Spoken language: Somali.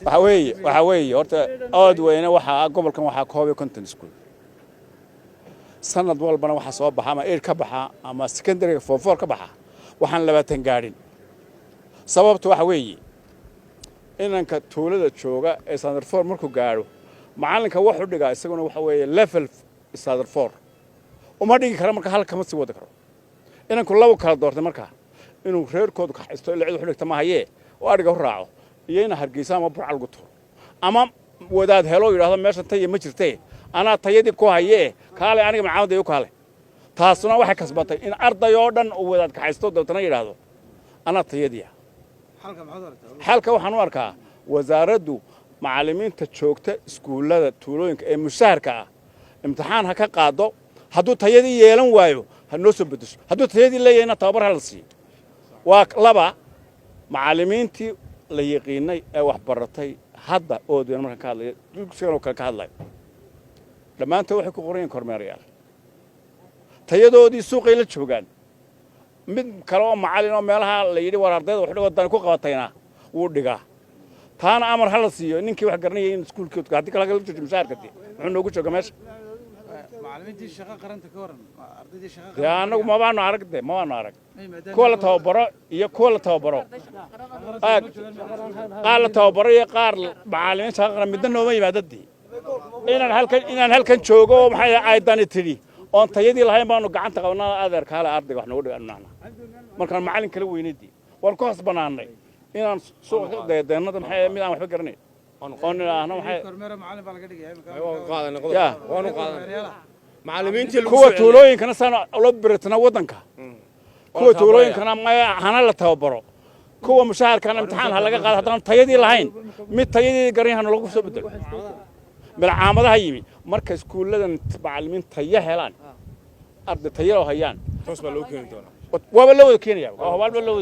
وحوي horta aad weyna waxa gobolkan waxa koob content school sanad walbana waxa soo baxa ama ka baxa ama secondary form 4 ka baxa waxaan 20 gaadhin sababtu waxa weeye inanka tuulada jooga ee standard 4 markuu gaaro macalinka wuxuu dhigaa isaguna waxa weeye level standard 4 uma dhigi kara marka halka ma sii wada karo inanku labo kala doortay marka inuu reerkoodu ka haysto ilaa cid wax dhigta ma hayee oo ariga raaco iyana hargeysa ama burcal guto ama wadaad helo yiraahdo meesha tay ma jirtay ana tayadii ku hayee kaale aniga macaamada iyo kaale taasuna waxay kasbatay in arday oo dhan uu wadaad ka haysto doortana yiraahdo ana tayadii halka waxaan u arkaa wasaaraddu macallimiinta joogta iskuulada tuulooyinka ee mushaharka ah imtixaan ha ka qaado hadduu tayadii yeelan waayo ha noo soo bedesho hadduu tayadii leeyahayna tababar hal sii waa laba macallimiintii la yaqiinay ee wax baratay hadda oo deen marka ka hadlay dugsigan oo kale ka hadlay dhamaantood waxay ku qorayeen kormeerayaal tayadoodii suuqay la joogaan mid kale oo macallin oo meelaha la yiri war ardayda wax dhigo ku qabatayna wuu dhigaa taana amar hal siiyo ninkii wax garanayay in iskuulkooda hadii kala joojiyo mushaarkati wuxuu noogu jooga meesha macallimiintii shaqo qaranta ka waran ardaydii shaqo yaa anagu ma baanu arag kuwa la tababaro iyo kuwa la tababaro qaar la tababaro iyo qaar macallimiin shaqo qaran midna nooma yimaadadii inaan halkan joogo maxay ay dani tiri oon tayadii lahayn baanu gacanta qabanaa adeer kaale ardayga wax noogu dhiganaa markaan macallin kala weynaydii waan ku hasbanaanay inaan suuq deedeennada maxay mid aan waxba garanay oo niraahno maxay kormeer macallin baa laga dhigay waanu qaadanay macallimiintii kuwa tuulooyinkana sana loo biritna wadanka kuwa tuulooyinkana ma hana la tababaro kuwa mushaharkana imtixaan ha laga qaado haddaan tayadii lahayn mid tayadii garanayna lagu soo bedelo بالعامضها يمي مركز كلنا معلمين تيا هلان أرض تيا وهيان توصل لو كين دونا وبلو كينيا وهو بلو